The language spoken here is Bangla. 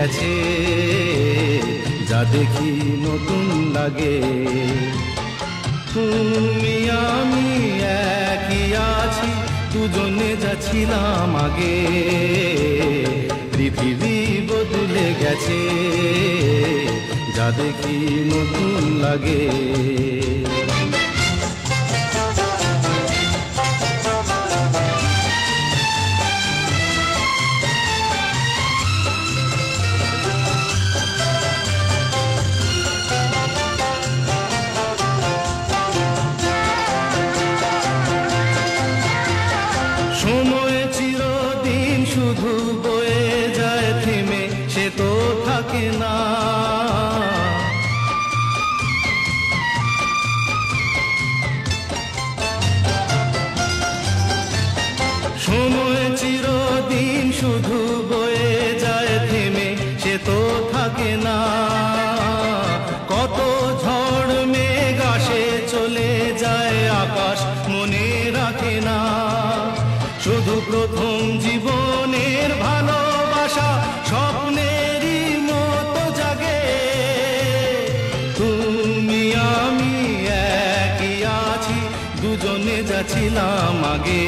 গেছে, যা দেখি নতুন লাগে। তুমি আমি একই আছি, দুজনে যাচ্ছিলাম আগে। পৃথিবী বদলে গেছে, যা দেখি নতুন লাগে। সময় চিরদিন শুধু বয়ে যায়, থেমে সে তো থাকে না। সময় চিরদিন শুধু বয়ে যায়, থেমে সে তো থাকে না। কত ঝড় মেঘ আসে চলে যায়, আকাশ মনে রাখে না। শুধু প্রথম জীবনের ভালোবাসা স্বপ্নেরই মতো জাগে। তুমি আমি একই আছি, দুজনে যাচ্ছিলাম আগে।